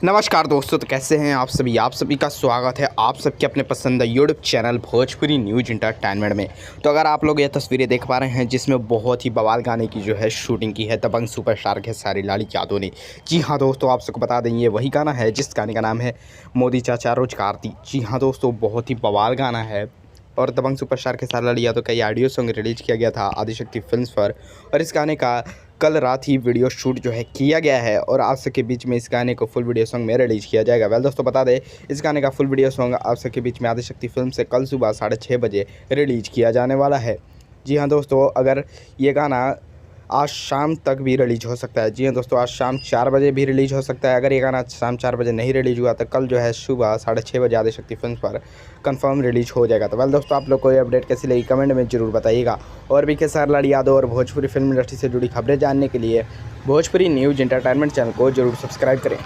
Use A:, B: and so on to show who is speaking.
A: नमस्कार दोस्तों, तो कैसे हैं आप सभी का स्वागत है आप सबके अपने पसंद YouTube channel Bhojpuri news entertainment में। तो अगर आप लोग ये तस्वीरें देख पा रहे हैं जिसमें बहुत ही बवाल गाने की जो है शूटिंग की है दबंग सुपरस्टार खेसारी लाल यादव ने। जी हाँ दोस्तों, आप सबको बता दें ये वही गाना है जिस गाने का नाम है मोदी चाचा रोजगार दी। जी हाँ दोस्तों, बहुत ही बवाल गाना है और दबंग सुपरस्टार खेसारी लाल यादव का ये ऑडियो सॉन्ग रिलीज किया गया था आदिशक्ति फिल्म्स पर। और इस गाने का कल रात ही वीडियो शूट जो है किया गया है और आप सबके बीच में इस गाने को फुल वीडियो सॉन्ग में रिलीज किया जाएगा। वेल दोस्तों, बता दें इस गाने का फुल वीडियो सॉन्ग आप सबके बीच में आदिशक्ति फिल्म से कल सुबह 6:30 बजे रिलीज किया जाने वाला है। जी हाँ दोस्तों, अगर ये गाना आज शाम तक भी रिलीज हो सकता है। जी हाँ दोस्तों, आज शाम 4 बजे भी रिलीज हो सकता है। अगर ये गाना शाम 4 बजे नहीं रिलीज हुआ तो कल जो है सुबह 6:30 बजे आदिशक्ति फिल्म पर कंफर्म रिलीज हो जाएगा। तो वेल दोस्तों, आप लोग को ये अपडेट कैसी लगी कमेंट में ज़रूर बताइएगा। और भी खेसारी लाल यादव और भोजपुरी फिल्म इंडस्ट्री से जुड़ी खबरें जानने के लिए भोजपुरी न्यूज़ इंटरटेनमेंट चैनल को जरूर सब्सक्राइब करें।